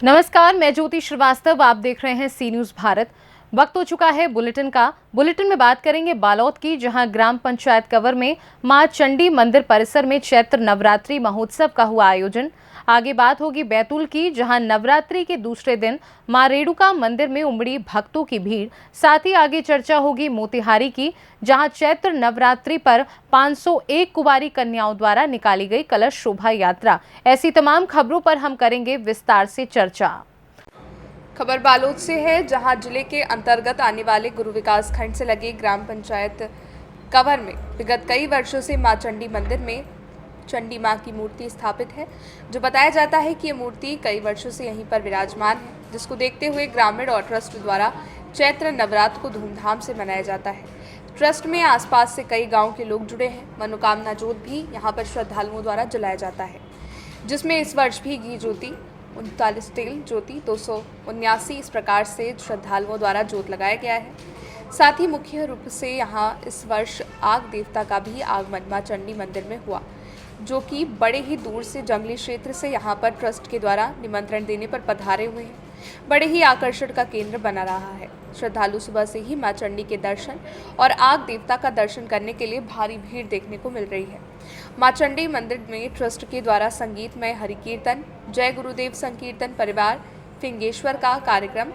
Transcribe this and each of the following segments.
नमस्कार, मैं ज्योति श्रीवास्तव। आप देख रहे हैं सी न्यूज़ भारत। वक्त हो चुका है बुलेटिन का। बुलेटिन में बात करेंगे बालोद की, जहां ग्राम पंचायत कवर में मां चंडी मंदिर परिसर में चैत्र नवरात्रि महोत्सव का हुआ आयोजन। आगे बात होगी बैतूल की, जहां नवरात्रि के दूसरे दिन मां रेणुका मंदिर में उमड़ी भक्तों की भीड़। साथ ही आगे चर्चा होगी मोतिहारी की, जहां चैत्र नवरात्रि पर 501 कुंवारी कन्याओं द्वारा निकाली गई कलश शोभा यात्रा। ऐसी तमाम खबरों पर हम करेंगे विस्तार से चर्चा। खबर बालोद से है, जहां जिले के अंतर्गत आने वाले गुरु विकास खंड से लगे ग्राम पंचायत कवर में विगत कई वर्षों से मां चंडी मंदिर में चंडी मां की मूर्ति स्थापित है, जो बताया जाता है कि ये मूर्ति कई वर्षों से यहीं पर विराजमान है, जिसको देखते हुए ग्रामीण और ट्रस्ट द्वारा चैत्र नवरात्र को धूमधाम से मनाया जाता है। ट्रस्ट में आसपास से कई गाँव के लोग जुड़े हैं। मनोकामना जोत भी यहाँ पर श्रद्धालुओं द्वारा जलाया जाता है, जिसमें इस वर्ष भी घी ज्योति, 39 तेल ज्योति, 279 इस प्रकार से श्रद्धालुओं द्वारा जोत लगाया गया है। साथ ही मुख्य रूप से यहाँ इस वर्ष आग देवता का भी आगमन मां चंडी मंदिर में हुआ, जो कि बड़े ही दूर से जंगली क्षेत्र से यहाँ पर ट्रस्ट के द्वारा निमंत्रण देने पर पधारे हुए हैं। बड़े ही आकर्षण का केंद्र बना रहा है। श्रद्धालु सुबह से ही मां चंडी के दर्शन और आग देवता का दर्शन करने के लिए भारी भीड़ देखने को मिल रही है। मां चंडी मंदिर में ट्रस्ट के द्वारा संगीतमय हरि कीर्तन, जय गुरुदेव संकीर्तन परिवार फिंगेश्वर का कार्यक्रम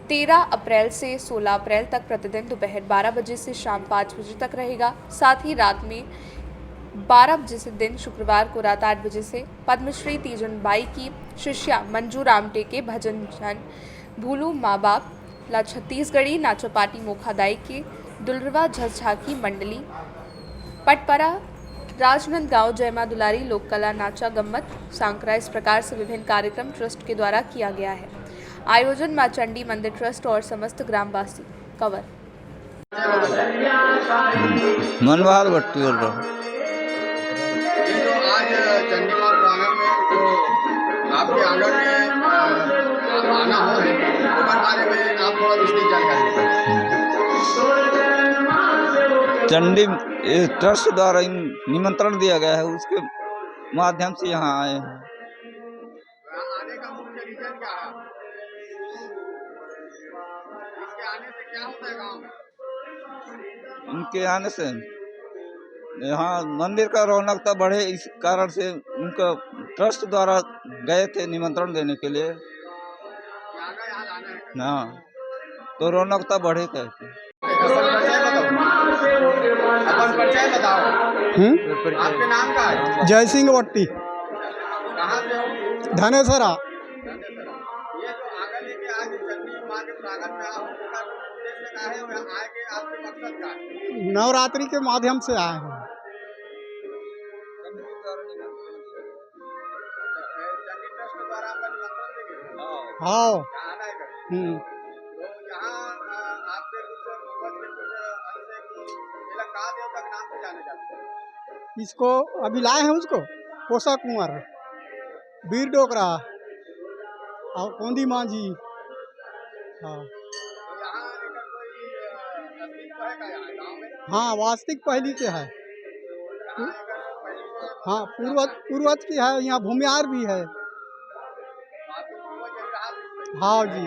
13 अप्रैल से 16 अप्रैल तक प्रतिदिन दोपहर 12 बजे से शाम 5 बजे तक रहेगा। साथ ही रात में 12 बजे से दिन शुक्रवार को रात 8 बजे से पद्मश्री तीजनबाई की शिष्या मंजू रामटे के भजन जन भूलू माँ बाप ला छत्तीसगढ़ी नाचोपाटी मोखादाई के दुलरवा झझाकी मंडली पटपरा राजनांदगांव जय मां दुलारी लोक कला नाचा गम्मत सांकरा, इस प्रकार से विभिन्न कार्यक्रम ट्रस्ट के द्वारा किया गया है। आयोजन मां चंडी मंदिर ट्रस्ट और समस्त ग्रामवासी। कवर मनवाल भट्टी बोल रहा हूँ। आज चंडी मां प्रांगण में जो आपके आंगन में आना हो है, उसके बारे में आप थोड़ा विस्तृत जानकारी दें। चंडी ट्रस्ट द्वारा निमंत्रण दिया गया है, उसके माध्यम से यहाँ आए हैं। आने का मुख्य रीजन क्या है? इसके आने से क्या होता है गाँव में? उनके आने से यहाँ मंदिर का रौनकता बढ़े, इस कारण से उनका ट्रस्ट द्वारा गए थे निमंत्रण देने के लिए ना, तो रौनकता बढ़े कहते। अपन परिचय बताओ। आपके नाम का है? जय सिंह वट्टी, कहाँ से हो? धनेसरा। ये जो आगे लेके आज चंडी मां के प्रांगण में आओ, उसका उद्देश्य क्या है और आगे आपके मकसद क्या है? नवरात्रि के माध्यम से आए हैं। चंडी ट्रस्ट द्वारा आपका निमंत्रण देंगे? हाँ। यहाँ आना है कभी? तो यहाँ आपके कुछ पूर्वज के कुछ अंश है कि ये लोग कहाँ देवता के नाम से जाने जाते हैं? इसको अभी लाए हैं, उसको कोसा कुंवर, वीर डोकरा और कोंदी मांझी। हाँ तो यहाँ लेकर कोई अस्तित्व है क्या यहाँ गाँव में? हाँ, वास्तविक पहली के है। यहाँ लेकर पहले से हाँ, पूर्वज की है। यहाँ भूमिहार भी है। आपके पूर्वज यही रहा है? हाँ जी,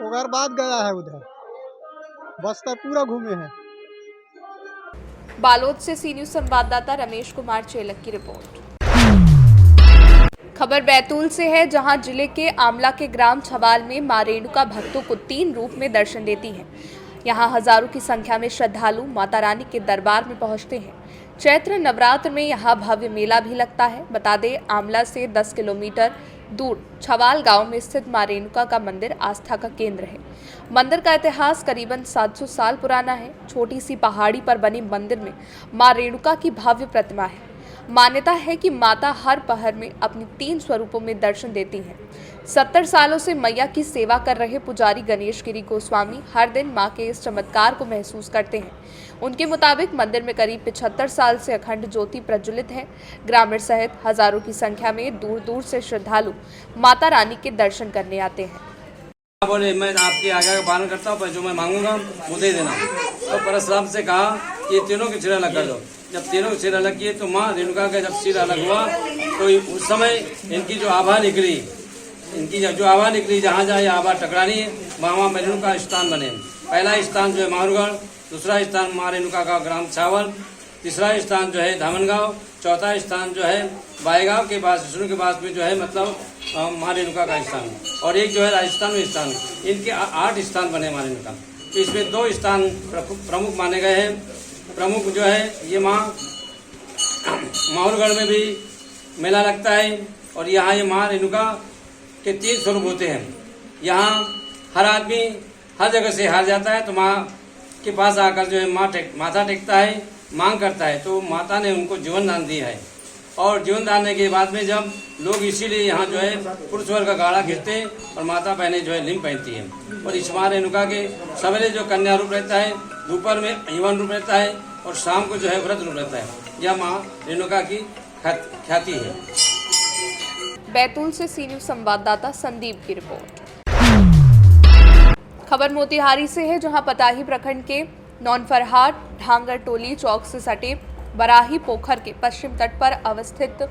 उगर बाद गया है उधर, बस्तर पूरा घूमे हैं। बालोद से सी न्यूज़ संवाददाता रमेश कुमार चेलक की रिपोर्ट। खबर बैतूल से है, जहां जिले के आमला के ग्राम छवाल में मां रेणुका भक्तों को 3 रूप में दर्शन देती हैं। यहां हजारों की संख्या में श्रद्धालु माता रानी के दरबार में पहुंचते हैं। चैत्र नवरात्र में यहां भव्य मेला भी लगता है। बता दें, आमला से 10 किलोमीटर दूर छवाल गांव में स्थित मां रेणुका का मंदिर आस्था का केंद्र है। मंदिर का इतिहास करीबन 700 साल पुराना है। छोटी सी पहाड़ी पर बने मंदिर में मां रेणुका की भव्य प्रतिमा है। मान्यता है कि माता हर पहर में अपनी 3 स्वरूपों में दर्शन देती हैं। 70 सालों से मैया की सेवा कर रहे पुजारी गणेश गिरी गोस्वामी हर दिन मां के इस चमत्कार को महसूस करते हैं। उनके मुताबिक मंदिर में करीब 75 साल से अखंड ज्योति प्रज्वलित है। ग्रामीण सहित हजारों की संख्या में दूर दूर से श्रद्धालु माता रानी के दर्शन करने आते हैं। बोले, मैं आपके आगे का पालन करता हूँ, पर जो मैं मांगूंगा वो दे देना। तो परशुराम से कहा कि ये तीनों के सिर अलग कर दो। जब तीनों के सिर अलग किए तो माँ रेणुका का जब सिर अलग हुआ तो उस समय इनकी जो आभा निकली, इनकी जो आभा निकली, जहाँ जहाँ ये आभा टकरानी है वहाँ माँ रेणुका स्थान बने। पहला स्थान जो है मारूगढ़, दूसरा स्थान माँ रेणुका का ग्राम छावल, तीसरा स्थान जो है धामनगांव, चौथा स्थान जो है बाईगांव के पास विष्णु के पास में जो है मतलब माँ रेणुका का स्थान, और एक जो है राजस्थान में स्थान। इनके 8 स्थान बने माँ रेणुका। तो इसमें 2 स्थान प्रमुख माने गए हैं। प्रमुख जो है ये माहौलगढ़ में भी मेला लगता है, और यहाँ ये माँ रेणुका के 3 स्वरूप होते हैं। यहाँ हर आदमी हर जगह से हार जाता है तो माँ के पास आकर जो है माथा टेकता है, मांग करता है, तो माता ने उनको जीवन दान दिया है। और जीवन दान देने के बाद में जब लोग इसीलिए यहाँ जो है पुरुष वर्ग का गाड़ा खींचते हैं और माता बहनें जो है लिंग पहनती है। और इस माँ रेणुका के सवेरे जो कन्या रूप रहता है, दोपहर में यवन रूप रहता है, और शाम को जो है व्रत रूप रहता है। यह माँ रेणुका की ख्याति है। बैतूल से सी न्यूज़ संवाददाता संदीप की रिपोर्ट। खबर मोतिहारी से है, जहां पताही प्रखंड के नौनफरहाट ढांगर टोली चौक से सटे बराही पोखर के पश्चिम तट पर अवस्थित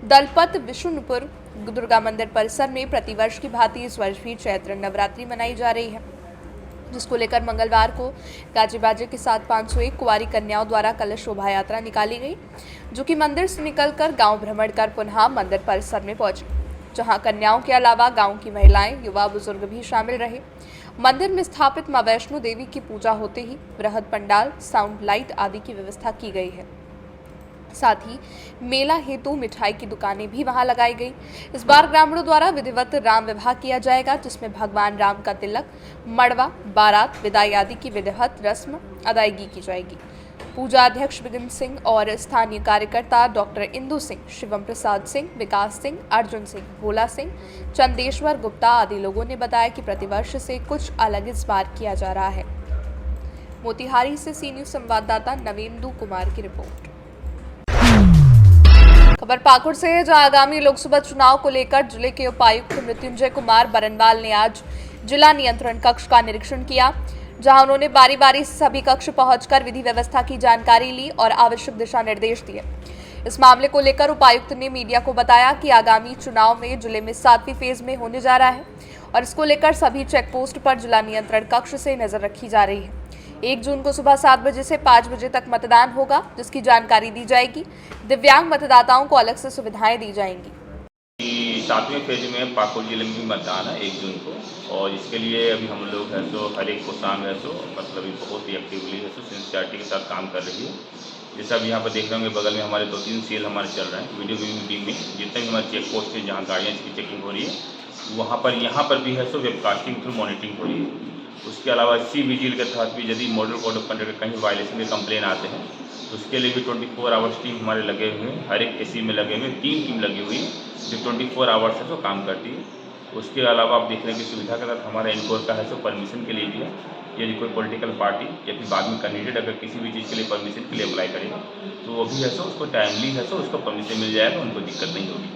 दलपत विष्णुपुर दुर्गा मंदिर परिसर में प्रतिवर्ष की भांति इस वर्ष भी चैत्र नवरात्रि मनाई जा रही है, जिसको लेकर मंगलवार को गाजे बाजे के साथ 501 कुंवारी कन्याओं द्वारा कलश शोभा यात्रा निकाली गई, जो कि मंदिर से निकलकर गांव भ्रमण कर पुनः मंदिर परिसर में पहुंची, जहां कन्याओं के अलावा गांव की महिलाएं, युवा, बुजुर्ग भी शामिल रहे। मंदिर में स्थापित मां वैष्णो देवी की पूजा होते ही बृहद पंडाल, साउंड लाइट आदि की व्यवस्था की गई है। साथ ही मेला हेतु मिठाई की दुकानें भी वहां लगाई गई। इस बार ग्रामीणों द्वारा विधिवत राम विवाह किया जाएगा, जिसमें भगवान राम का तिलक, मड़वा, बारात, विदाई आदि की विधिवत रस्म अदायगी की जाएगी। पूजा अध्यक्ष बिगन सिंह और स्थानीय कार्यकर्ता डॉक्टर इंदु सिंह, शिवम प्रसाद सिंह, विकास सिंह, अर्जुन सिंह, भोला सिंह, चंदेश्वर गुप्ता आदि लोगों ने बताया कि प्रतिवर्ष से कुछ अलग इस बार किया जा रहा है। मोतिहारी से सी न्यूज़ संवाददाता नवेंदु कुमार की रिपोर्ट। खबर पाकुड़ से है, जहां आगामी लोकसभा चुनाव को लेकर जिले के उपायुक्त मृत्युंजय कुमार बरनवाल ने आज जिला नियंत्रण कक्ष का निरीक्षण किया, जहां उन्होंने बारी बारी से सभी कक्ष पहुंचकर विधि व्यवस्था की जानकारी ली और आवश्यक दिशा निर्देश दिए। इस मामले को लेकर उपायुक्त ने मीडिया को बताया कि आगामी चुनाव में जिले में 7वीं फेज में होने जा रहा है और इसको लेकर सभी चेक पोस्ट पर जिला नियंत्रण कक्ष से नजर रखी जा रही है। 1 जून को सुबह 7 बजे से 5 बजे तक मतदान होगा, जिसकी जानकारी दी जाएगी। दिव्यांग मतदाताओं को अलग से सुविधाएं दी जाएंगी। 7वें फेज में पाकुड़ जिले में भी मतदान है 1 जून को, और इसके लिए अभी हम लोग है सो हर एक को शाम है सो मतलब बहुत ही एक्टिवली है सो सिंसियरिटी के साथ काम कर रही है। जैसे अब यहाँ पर देख रहे होंगे बगल में हमारे 2-3 सेल हमारे चल रहे हैं वीडियो विंग टीम में, जितने भी हमारे चेक पोस्ट है जहाँ गाड़ियाँ की चेकिंग हो रही है यहाँ पर भी है सो वेबकास्टिंग थ्रू मॉनिटरिंग हो रही है। उसके अलावा सी विजिल के तहत भी यदि मॉडल कोड ऑफ कंडक्ट कहीं वायलेशन के कंप्लेन आते हैं तो उसके लिए भी 24 आवर्स टीम हमारे लगे हुए हैं, हर एक एसी में लगे हुए 3 टीम लगी हुई है जो 24 आवर्स है तो काम करती है। उसके अलावा आप देखने की सुविधा के साथ हमारा इनकोर का है सो परमिशन के लिए भी है, यदि कोई पॉलिटिकल पार्टी या फिर बाद में कैंडिडेट अगर किसी भी चीज़ के लिए परमिशन के लिए अप्लाई करेगा तो वो भी है सो उसको टाइमली है सो उसको परमिशन मिल जाएगा, उनको दिक्कत नहीं होगी।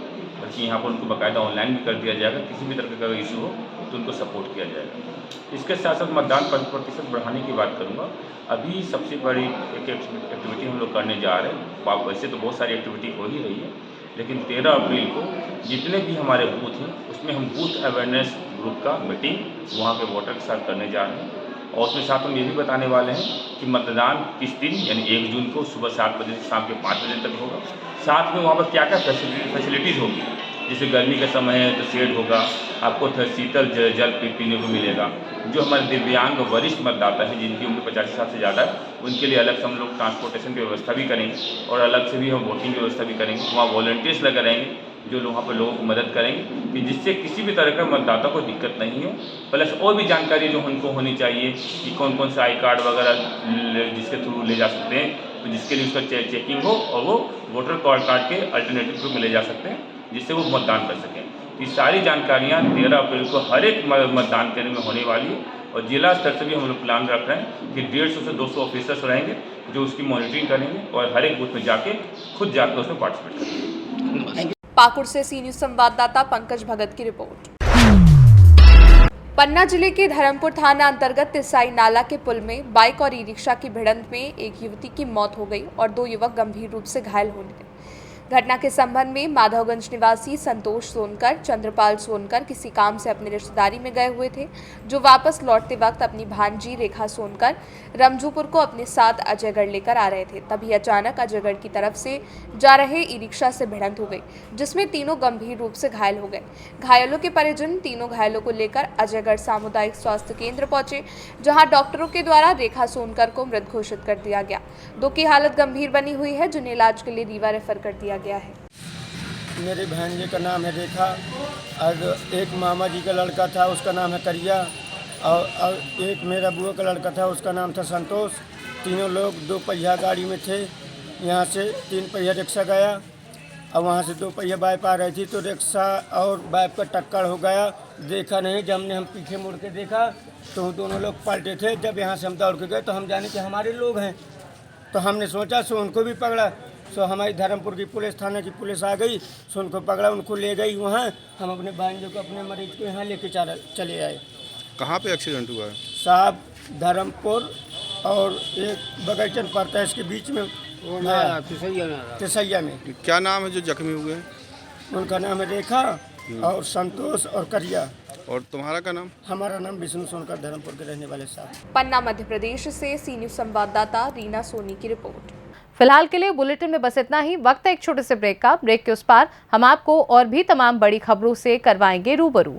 बल्कि यहाँ पर उनको बाकायदा ऑनलाइन भी कर दिया जाएगा, किसी भी तरह का इशू हो तो उनको सपोर्ट किया जाएगा। इसके साथ साथ मतदान प्रतिशत बढ़ाने की बात करूँगा। अभी सबसे बड़ी एक एक्टिविटी हम लोग करने जा रहे हैं, वैसे तो बहुत सारी एक्टिविटी हो ही रही है, लेकिन 13 अप्रैल को जितने भी हमारे बूथ हैं उसमें हम बूथ अवेयरनेस ग्रुप का मीटिंग वहाँ के वोटर के साथ करने जा रहे हैं। और उसमें साथ हम ये भी बताने वाले हैं कि मतदान किस दिन यानी 1 जून को सुबह 7 बजे से शाम के 5 बजे तक होगा। साथ में वहाँ पर क्या क्या फैसिलिटीज़ होगी, जैसे गर्मी का समय है तो शेड होगा, आपको शीतल जल पीने को मिलेगा। जो हमारे दिव्यांग वरिष्ठ मतदाता हैं जिनकी उम्र 50 साल से ज़्यादा है उनके लिए अलग से हम लोग ट्रांसपोर्टेशन की व्यवस्था भी करेंगे और अलग से भी हम वोटिंग की व्यवस्था भी करेंगे। वहाँ वॉलंटियर्स लगे रहेंगे जो वहाँ पर लोगों को मदद करेंगे कि जिससे किसी भी तरह का मतदाता को दिक्कत नहीं हो। प्लस और भी जानकारी जो उनको होनी चाहिए कि कौन कौन सा आई कार्ड वगैरह जिसके थ्रू ले जा सकते हैं, तो जिसके लिए उसका चेकिंग हो और वो वोटर कार्ड के अल्टरनेटिव थ्रू में ले जा सकते हैं जिससे वो मतदान कर सकें। ये सारी जानकारियाँ 13 अप्रैल को हर एक मतदान केंद्र में होने वाली है और जिला स्तर से भी हम लोग प्लान रख रहे हैं कि 150 से 200 ऑफिसर्स रहेंगे जो उसकी मॉनिटरिंग करेंगे और हर एक बूथ में जाके खुद जाकर उसमें पार्टिसिपेट करेंगे। पाकुड़ से सी न्यूज़ संवाददाता पंकज भगत की रिपोर्ट। पन्ना जिले के धर्मपुर थाना अंतर्गत तिसाई नाला के पुल में बाइक और ई रिक्शा की भिड़ंत में एक युवती की मौत हो गई और 2 युवक गंभीर रूप से घायल होने लगे। घटना के संबंध में माधवगंज निवासी संतोष सोनकर, चंद्रपाल सोनकर किसी काम से अपनी रिश्तेदारी में गए हुए थे, जो वापस लौटते वक्त अपनी भांजी रेखा सोनकर रमजूपुर को अपने साथ अजयगढ़ लेकर आ रहे थे। तभी अचानक अजयगढ़ की तरफ से जा रहे ई रिक्शा से भिड़ंत हो गई, जिसमें तीनों गंभीर रूप से घायल हो गए। घायलों के परिजन तीनों घायलों को लेकर अजयगढ़ सामुदायिक स्वास्थ्य केंद्र पहुंचे, जहां डॉक्टरों के द्वारा रेखा सोनकर को मृत घोषित कर दिया गया। दो की हालत गंभीर बनी हुई है, जिन्हें इलाज के लिए रीवा रेफर कर दिया गया है। मेरे भांजे का नाम है रेखा और एक मामा जी का लड़का था, उसका नाम है करिया, और एक मेरा बुआ का लड़का था, उसका नाम था संतोष। तीनों लोग 2 पहिया गाड़ी में थे। यहाँ से 3 पहिया रिक्शा गया और वहाँ से 2 पहिया बाइप आ रही थी, तो रिक्शा और बाइप का टक्कर हो गया। देखा नहीं, जब हमने हम पीछे मुड़ के देखा तो दोनों लोग पलटे थे। जब यहाँ से हम दौड़ के गए तो हम जाने कि हमारे लोग हैं, तो हमने सोचा सो उनको भी पकड़ा। सो हमारी धर्मपुर की पुलिस, थाने की पुलिस आ गई, सो उनको पकड़ा, उनको ले गई वहाँ। हम अपने भांजे को, अपने मरीज को यहाँ लेके चले आए। कहाँ पे एक्सीडेंट हुआ है? साहब धर्मपुर और एक बगैचन पड़ता है, इसके बीच में तिसैया में। क्या नाम है जो जख्मी हुए हैं? उनका नाम है रेखा और संतोष और करिया। और तुम्हारा क्या नाम? हमारा नाम विष्णु सोनकर, धर्मपुर के रहने वाले साहब। पन्ना मध्य प्रदेश से सी न्यूज़ संवाददाता रीना सोनी की रिपोर्ट। फिलहाल के लिए बुलेटिन में बस इतना ही। वक्त है एक छोटे से ब्रेक का। ब्रेक के उस पार हम आपको और भी तमाम बड़ी खबरों से करवाएंगे रूबरू।